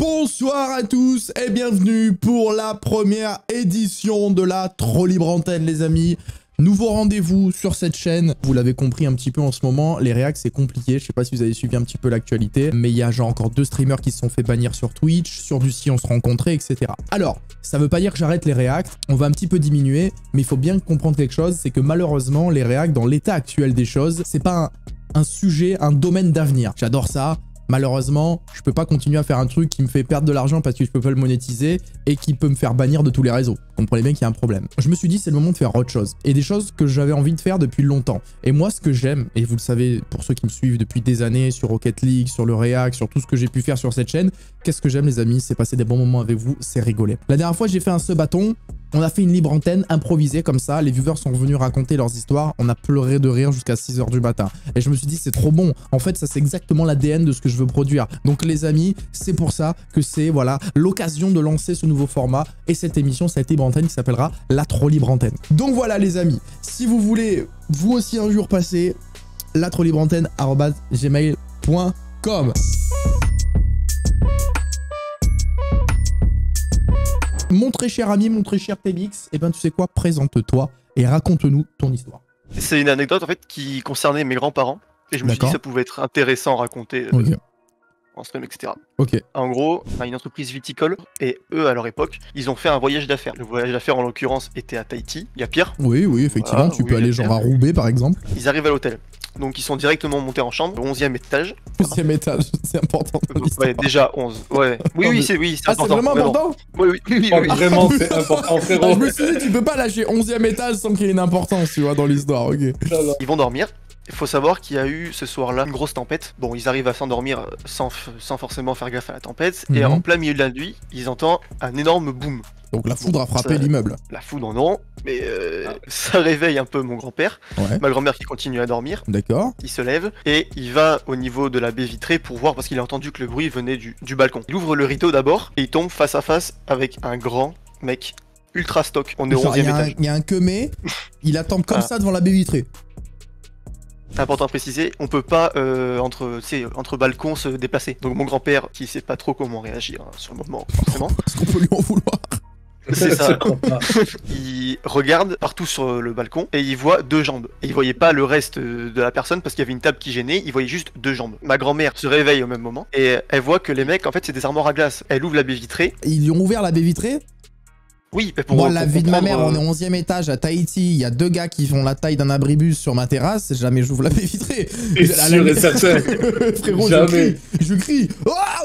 Bonsoir à tous et bienvenue pour la première édition de la Trop Libre Antenne, les amis. Nouveau rendez-vous sur cette chaîne. Vous l'avez compris un petit peu en ce moment, les réacts c'est compliqué. Je sais pas si vous avez suivi un petit peu l'actualité, mais il y a genre encore 2 streamers qui se sont fait bannir sur Twitch, sur Ducy on se rencontrait, etc. Alors, ça veut pas dire que j'arrête les réacts, on va un petit peu diminuer, mais il faut bien comprendre quelque chose, c'est que malheureusement, les réacts dans l'état actuel des choses, c'est pas un sujet, un domaine d'avenir. J'adore ça. Malheureusement, je peux pas continuer à faire un truc qui me fait perdre de l'argent parce que je peux pas le monétiser et qui peut me faire bannir de tous les réseaux. Vous comprenez bien qu'il y a un problème. Je me suis dit c'est le moment de faire autre chose. Et des choses que j'avais envie de faire depuis longtemps. Et moi ce que j'aime, et vous le savez pour ceux qui me suivent depuis des années sur Rocket League, sur le React, sur tout ce que j'ai pu faire sur cette chaîne, qu'est-ce que j'aime les amis, c'est passer des bons moments avec vous, c'est rigoler. La dernière fois j'ai fait un bâton. On a fait une libre antenne improvisée comme ça, les viewers sont venus raconter leurs histoires, on a pleuré de rire jusqu'à 6 h du matin. Et je me suis dit c'est trop bon, en fait ça c'est exactement l'ADN de ce que je veux produire. Donc les amis, c'est pour ça que c'est voilà l'occasion de lancer ce nouveau format et cette émission, cette libre antenne qui s'appellera la Trop Libre Antenne. Donc voilà les amis, si vous voulez vous aussi un jour passer, la Trop Libre Antenne @gmail.com. Mon très cher ami, mon très cher TMX, eh ben tu sais quoi, présente-toi et raconte-nous ton histoire. C'est une anecdote en fait qui concernait mes grands-parents et je me suis dit que ça pouvait être intéressant à raconter en stream, etc. Ok. En gros, on a une entreprise viticole et eux à leur époque, ils ont fait un voyage d'affaires. Le voyage d'affaires en l'occurrence était à Tahiti, il y a pire. Oui, oui, effectivement, voilà, tu peux aller genre à Roubaix par exemple. Ils arrivent à l'hôtel. Donc ils sont directement montés en chambre, au 11e étage. 11e étage, c'est important. Ouais, déjà 11. Ouais. Oui, c'est important. Ah, c'est vraiment important. Oui. Vraiment, c'est important, frérot. Je me suis dit, tu peux pas lâcher 11e étage sans qu'il y ait une importance, tu vois, dans l'histoire, ok. Ils vont dormir. Il faut savoir qu'il y a eu ce soir-là une grosse tempête. Bon, ils arrivent à s'endormir sans forcément faire gaffe à la tempête. Et en plein milieu de la nuit, ils entendent un énorme boom. Donc la foudre a frappé l'immeuble. La foudre non, mais ça réveille un peu mon grand-père. Ouais. Ma grand-mère qui continue à dormir. D'accord. Il se lève et il va au niveau de la baie vitrée pour voir parce qu'il a entendu que le bruit venait du balcon. Il ouvre le rideau d'abord et il tombe face à face avec un grand mec ultra stock. On est au 11e étage. Il y a un queumé, il attend comme ça devant la baie vitrée. Important à préciser, on peut pas entre balcons se déplacer. Donc mon grand-père, qui sait pas trop comment réagir sur le moment, forcément. Est-ce qu'on peut lui en vouloir? C'est ça. Il regarde partout sur le balcon et il voit 2 jambes. Et il voyait pas le reste de la personne parce qu'il y avait une table qui gênait, il voyait juste 2 jambes. Ma grand-mère se réveille au même moment et elle voit que les mecs, en fait, c'est des armoires à glace. Elle ouvre la baie vitrée. Ils lui ont ouvert la baie vitrée? Oui, mais pour moi, la vie de ma mère, on est au 11e étage à Tahiti, il y a 2 gars qui font la taille d'un abribus sur ma terrasse, jamais j'ouvre la baie vitrée. Et sûr et certain. Frérot, jamais. Je crie,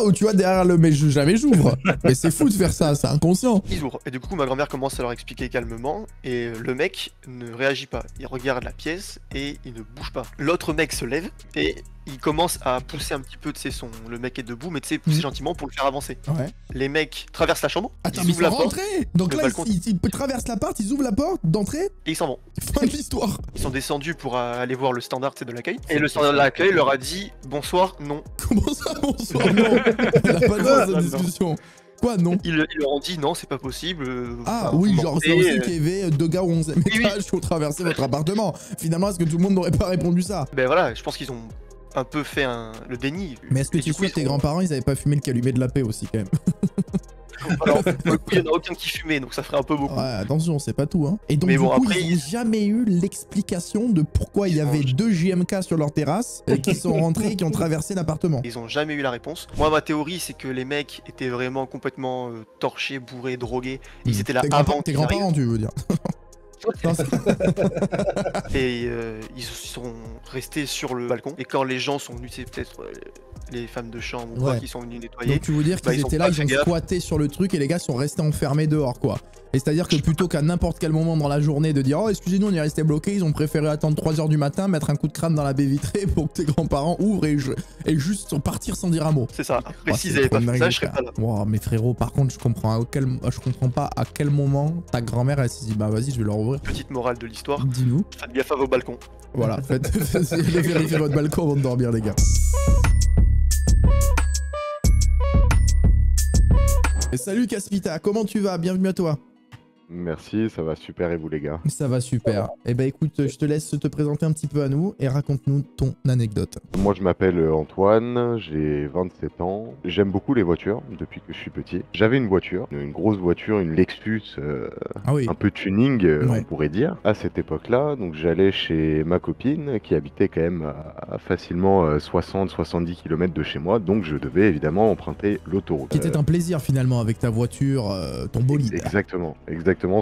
oh, tu vois, derrière le, mais jamais j'ouvre. Mais c'est fou de faire ça, c'est inconscient. Ils ouvrent, et du coup, ma grand-mère commence à leur expliquer calmement, et le mec ne réagit pas. Il regarde la pièce, et il ne bouge pas. L'autre mec se lève, et il commence à pousser un petit peu, tu sais, le mec est debout, mais tu sais, pousser gentiment pour le faire avancer. Ouais. Les mecs traversent la chambre, attends, ils ouvrent la porte. Donc là, ils traversent la porte, ils ouvrent la porte d'entrée et ils s'en vont. Fin de l'histoire. Ils sont descendus pour aller voir le standard de l'accueil. Et le standard de l'accueil leur a dit bonsoir, non. Comment ça, bonsoir, non? Il a pas dans cette discussion. Quoi, non? Ils leur ont dit non, c'est pas possible. Ah oui, genre c'est aussi qu'il y avait 2 gars au 11e étage qui ont traversé votre appartement. Finalement, est-ce que tout le monde n'aurait pas répondu ça? Ben voilà, je pense qu'ils ont un peu fait le déni. Mais est-ce que tu sais que tes grands-parents, ils avaient pas fumé le calumet de la paix aussi, quand même? Alors, pour le coup, il n'y en a aucun qui fumait, donc ça ferait un peu beaucoup. Ouais, attention, c'est pas tout, hein. Et donc, du coup, après, ils n'ont jamais eu l'explication de pourquoi il y avait 2 JMK sur leur terrasse et qui sont rentrés et qui ont traversé l'appartement. Ils ont jamais eu la réponse. Moi, ma théorie, c'est que les mecs étaient vraiment complètement torchés, bourrés, drogués. Ils étaient là avant. Tes grands-parents, tu veux dire? Et ils sont restés sur le balcon. Et quand les gens sont venus, c'est peut-être les femmes de chambre ou quoi qui sont venus nettoyer. Donc tu veux dire qu'ils étaient là, ils ont squatté sur le truc et les gars sont restés enfermés dehors, quoi. Et c'est-à-dire que plutôt qu'à n'importe quel moment dans la journée de dire « Oh, excusez-nous, on est resté bloqué », ils ont préféré attendre 3 h du matin, mettre un coup de crâne dans la baie vitrée pour que tes grands-parents ouvrent et juste partir sans dire un mot. C'est ça. Après, s'ils avaient pas fait ça, je serais pas là. Wow, mais frérot, par contre, je comprends pas à quel moment ta grand-mère, elle s'est dit « Bah vas-y, je vais leur ouvrir ». Petite morale de l'histoire. Dis-nous. Faites gaffe à vos balcons. Voilà, vérifiez votre balcon avant de dormir, les gars. Et salut Caspita, comment tu vas? Bienvenue à toi. Merci, ça va super et vous les gars? Ça va super. Eh ben écoute, je te laisse te présenter un petit peu à nous et raconte-nous ton anecdote. Moi je m'appelle Antoine, j'ai 27 ans. J'aime beaucoup les voitures depuis que je suis petit. J'avais une voiture, une grosse voiture, une Lexus, Ah oui. un peu tuning Ouais. on pourrait dire. À cette époque-là, donc j'allais chez ma copine qui habitait quand même à facilement 60-70 km de chez moi. Donc je devais évidemment emprunter l'autoroute. Qui était un plaisir finalement avec ta voiture, ton bolide. Exactement.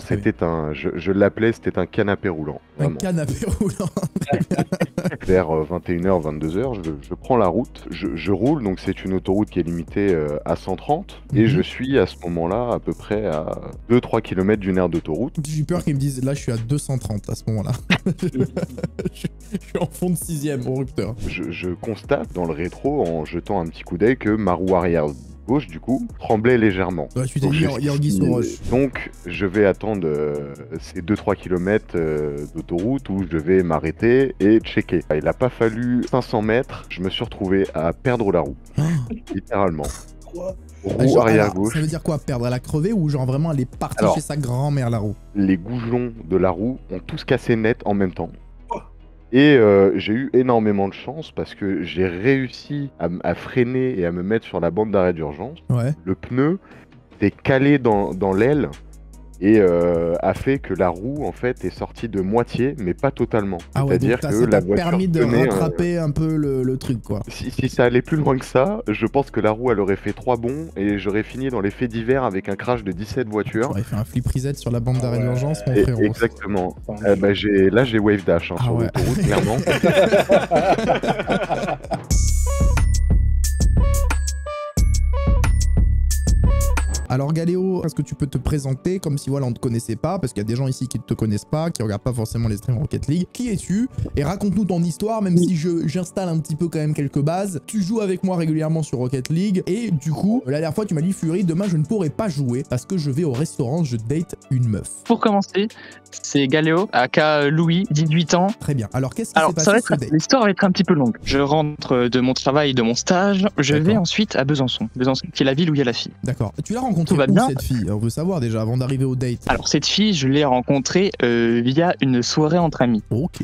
C'était je l'appelais, c'était un canapé roulant. Un Vraiment. canapé roulant. Vers 21h, 22h, je prends la route, je roule, donc c'est une autoroute qui est limitée à 130, et Mhm. je suis à ce moment-là à peu près à 2-3 km d'une aire d'autoroute. J'ai eu peur qu'ils me disent, là je suis à 230 à ce moment-là. Je suis en fond de 6ème au rupteur. Je constate dans le rétro, en jetant un petit coup d'œil, que ma roue arrière gauche, du coup, tremblait légèrement. Ouais, tu t'es Donc, dit, il y a Anguille sous roche. donc je vais attendre ces 2-3 km d'autoroute où je vais m'arrêter et checker. Il n'a pas fallu 500 mètres, je me suis retrouvé à perdre la roue, Ah. littéralement. Ah, Roue genre, arrière alors, gauche, ça veut dire quoi, perdre? Elle a crevé ou genre vraiment elle est partie Alors. chez sa grand-mère la roue? les goujons de la roue ont tous cassé net en même temps. Et j'ai eu énormément de chance parce que j'ai réussi à freiner et à me mettre sur la bande d'arrêt d'urgence. Ouais. Le pneu s'est calé dans l'aile et a fait que la roue en fait est sortie de moitié mais pas totalement. Ah ouais, donc C'est-à-dire ça que t'a la voiture permis de tenait, rattraper un peu le truc quoi. si ça allait plus loin que ça, je pense que la roue elle aurait fait 3 bonds et j'aurais fini dans les faits divers avec un crash de 17 voitures. J'aurais fait un flip reset sur la bande d'arrêt Ouais. d'urgence mon Et- frérot. exactement. Bah, là j'ai wave dash Ah sur ouais. l'autoroute clairement. Alors Galéo, est-ce que tu peux te présenter comme si voilà on te connaissait pas, parce qu'il y a des gens ici qui ne te connaissent pas, qui regardent pas forcément les streams Rocket League. Qui es-tu? Et raconte-nous ton histoire, même si j'installe un petit peu quand même quelques bases. Tu joues avec moi régulièrement sur Rocket League, et du coup, la dernière fois tu m'as dit Fury, demain je ne pourrai pas jouer parce que je vais au restaurant, je date une meuf. Pour commencer, c'est Galéo, aka Louis, 18 ans. Très bien. Alors qu'est-ce qui Alors, s'est ça va passé ce être, date? l'histoire va être un petit peu longue. Je rentre de mon travail, de mon stage. Je vais D'accord. ensuite à Besançon. Besançon, qui est la ville où il y a la fille. D'accord. Tu l'as rencontrée Tout va où bien. cette fille? On veut savoir déjà avant d'arriver au date. Alors, cette fille, je l'ai rencontrée via une soirée entre amis. Ok.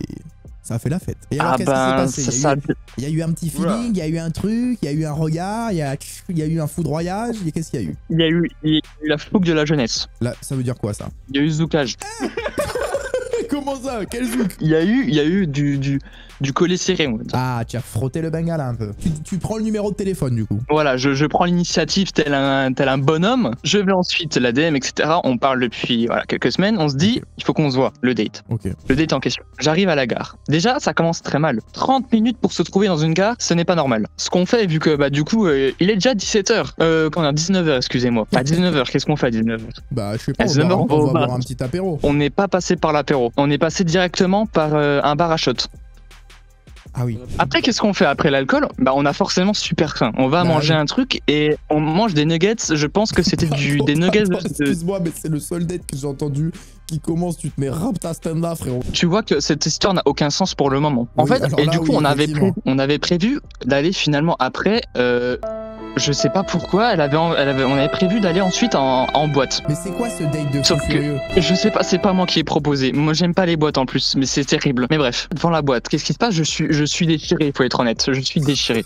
Ça a fait la fête. Et alors Ah qu'est-ce qui s'est ben, passé? ça, Il y a eu un petit Oula. feeling, il y a eu un truc, il y a eu un regard, il y a eu un foudroyage, qu'est-ce qu'il y a eu? il y a eu la fougue de la jeunesse. Là, ça veut dire quoi ça? Il y a eu zoukage. Comment ça? Quel zouk? Il y a eu du collet serré, on va dire. Ah, tu as frotté le bengala un peu. Tu prends le numéro de téléphone du coup. Voilà, je prends l'initiative tel un bonhomme. Je vais ensuite l'ADM, etc. On parle depuis quelques semaines. On se dit, il faut qu'on se voit, le date. Ok. Le date en question. J'arrive à la gare. Déjà, ça commence très mal. 30 minutes pour se trouver dans une gare, ce n'est pas normal. Ce qu'on fait, vu que du coup, il est déjà 17h. Quand on a 19h, excusez-moi. À 19h, qu'est-ce qu'on fait à 19h? Bah, je sais pas, Ah, on c'est va, marrant, on va bon, boire bah. un petit apéro. On n'est pas passé par l'apéro. On est passé directement par un bar à shot. Ah oui. Après, qu'est-ce qu'on fait après l'alcool? On a forcément super faim. On va Bah, manger oui. un truc et on mange des nuggets. Je pense que c'était des nuggets. Attends, excuse-moi, mais c'est le seul date que j'ai entendu qui commence, tu te mets rap ta stand-up, frérot. Tu vois que cette histoire n'a aucun sens pour le moment. En Oui, fait, alors et là, du coup, oui, on avait prévu d'aller finalement après. Je sais pas pourquoi. On avait prévu d'aller ensuite en boîte. Mais c'est quoi ce date de fou Sauf que- furieux? Je sais pas, c'est pas moi qui ai proposé. Moi, j'aime pas les boîtes en plus, mais c'est terrible. Mais bref, devant la boîte, qu'est-ce qui se passe? Je suis déchiré, il faut être honnête. Je suis déchiré.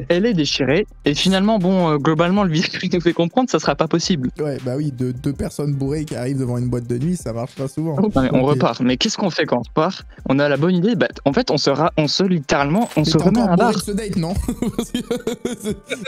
Elle est déchirée, et finalement, globalement, le visage nous fait comprendre que ça sera pas possible. Ouais, bah oui, deux personnes bourrées qui arrivent devant une boîte de nuit, ça marche pas souvent. Non, mais on Ok. repart. Mais qu'est-ce qu'on fait quand on repart? On a la bonne idée. En fait, on se Mais remet t'es à encore un bar. bourré de ce date, non? Parce que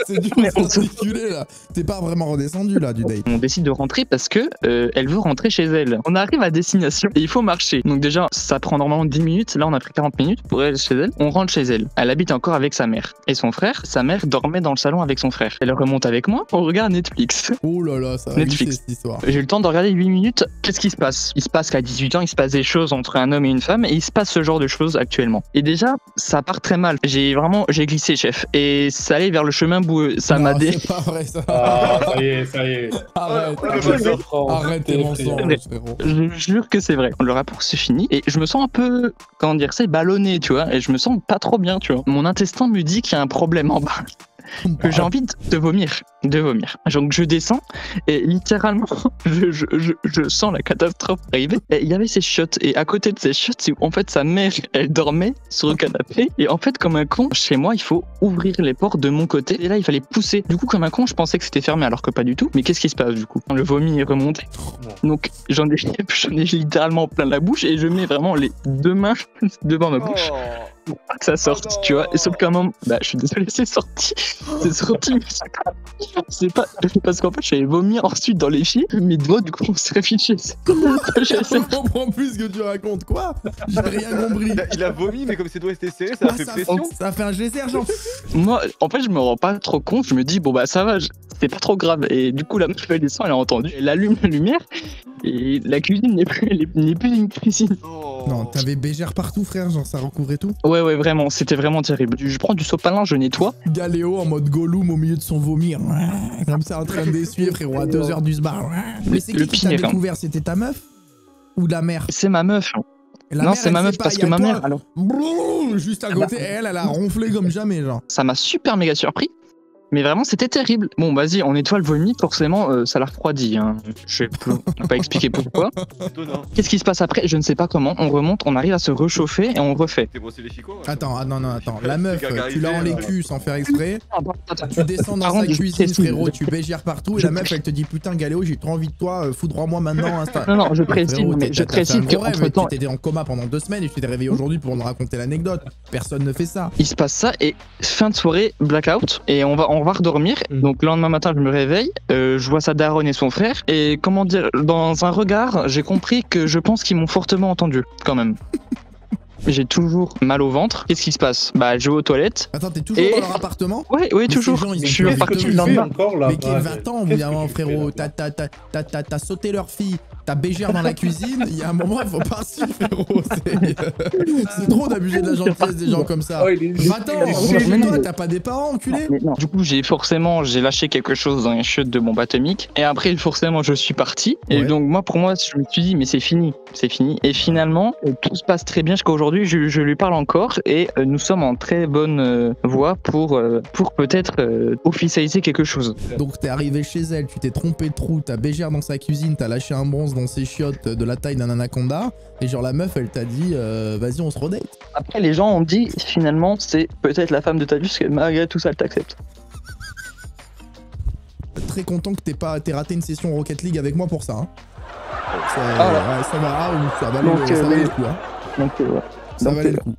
c'est dur Mais à s'articuler là. T'es pas vraiment redescendu là du date. On décide de rentrer parce que elle veut rentrer chez elle. On arrive à destination et il faut marcher. Donc déjà, ça prend normalement 10 minutes. Là, on a pris 40 minutes pour aller chez elle. On rentre chez elle. Elle habite encore avec sa mère et son frère. Sa mère dormait dans le salon avec son frère. Elle remonte avec moi. On regarde Netflix. Oh là là, ça va Netflix. glisser, cette histoire. J'ai eu le temps de regarder 8 minutes. Qu'est-ce qui se passe? Il se passe qu'à 18 ans, il se passe des choses entre un homme et une femme et il se passe ce genre de choses actuellement. Et déjà, ça part très mal. J'ai glissé, chef. Et ça allait vers le chemin boueux. Ça m'a Non, dé... c'est pas vrai ça. Ah, ça y est, ça y est. Arrête, Ouais, arrête, ouais, arrête tes mensonges, frérot. Je jure que c'est vrai. Le rapport se finit et je me sens un peu, comment dire, c'est ballonné, tu vois. Et je me sens pas trop bien, tu vois. Mon intestin me dit qu'il y a un problème en bas. que j'ai envie de vomir. Donc je descends et littéralement, je sens la catastrophe arriver. Et il y avait ces chiottes et à côté de ces chiottes, en fait, sa mère, elle dormait sur le canapé. Et en fait, comme un con, chez moi, il faut ouvrir les portes de mon côté. Et là, il fallait pousser. Du coup, comme un con, je pensais que c'était fermé alors que pas du tout. Mais qu'est-ce qui se passe du coup? Le vomi est remonté. Donc j'en ai littéralement plein la bouche et je mets vraiment les 2 mains devant ma bouche. Pour pas que ça sorte, tu vois. Et sauf qu'à un moment, bah, je suis désolé, c'est sorti, mais c'est pas parce qu'en fait, j'avais vomi ensuite dans les chiens. Mes doigts, du coup, on s'est affiché. Je comprends plus ce que tu racontes, quoi. J'ai rien compris. Il a vomi, mais comme ses doigts étaient serrés, ça a fait pression. Ça a fait un geyser, genre. Moi, en fait, je me rends pas trop compte. Je me dis, bon, bah, ça va, c'est pas trop grave. Et du coup, la meuf, elle descend, elle a entendu. Elle allume la lumière. Et la cuisine n'est plus une cuisine. Non, t'avais bégère partout, frère, genre ça recouvrait tout. Ouais, vraiment, c'était vraiment terrible. Je prends du sopalin, je nettoie. Galéo en mode Gollum au milieu de son vomir. Comme ça, en train d'essuyer, frérot, à 2h du bar. Mais c'est qui t'a découvert? C'était ta meuf? Ou la mère? C'est ma meuf. Non, c'est ma meuf parce que ma mère, alors. Juste à côté, elle a ronflé comme jamais, genre. Ça m'a super méga surpris. Mais vraiment, c'était terrible. Bon, vas-y, on nettoie le vomi, forcément, ça l'a refroidi. Hein. Je vais pas expliquer pourquoi. Qu'est-ce qui se passe après? Je ne sais pas comment. On remonte, on arrive à se réchauffer et on refait. T'es brossé les chicots? Attends. La meuf, tu l'as en l'écu sans faire exprès. Tu descends dans sa cuisine, frérot, tu bégères partout. Et la meuf, elle te dit putain, Galéo, j'ai trop envie de toi, foudroie-moi maintenant. Non, je précise, mais je précise qu'entre temps. Tu étais en coma pendant 2 semaines et tu t'es réveillé aujourd'hui pour nous raconter l'anecdote. Personne ne fait ça. Il se passe ça et fin de soirée, blackout. Et on va redormir. Donc le lendemain matin, je me réveille, je vois sa daronne et son frère. Et comment dire, dans un regard, j'ai compris que je pense qu'ils m'ont fortement entendu, quand même. J'ai toujours mal au ventre. Qu'est-ce qui se passe? Bah, je vais aux toilettes. Attends, t'es toujours dans leur appartement? Oui, toujours. Je suis reparti le lendemain. Mais qui 20 ans, évidemment, frérot. T'as sauté leur fille. T'as bégère dans la cuisine, il y a un moment, il faut partir, frérot. C'est trop d'abuser de la gentillesse des gens comme ça. Va-t'en, toi, t'as pas des parents, enculé. Du coup, j'ai lâché quelque chose dans les chiottes de bombe atomique. Et après, forcément, je suis parti. Et donc, pour moi, je me suis dit, mais c'est fini. Et finalement, tout se passe très bien jusqu'à aujourd'hui. Je lui parle encore et nous sommes en très bonne voie pour peut-être officialiser quelque chose. Donc, t'es arrivé chez elle, tu t'es trompé de trou, t'as bégère dans sa cuisine, t'as lâché un bronze dans ses chiottes de la taille d'un anaconda et genre la meuf elle t'a dit vas-y on se redate. Après les gens ont dit finalement c'est peut-être la femme de ta vie parce que malgré tout ça elle t'accepte. Très content que t'aies raté une session Rocket League avec moi pour ça. Hein. Ça valait le coup. Hein. Ça valait le coup.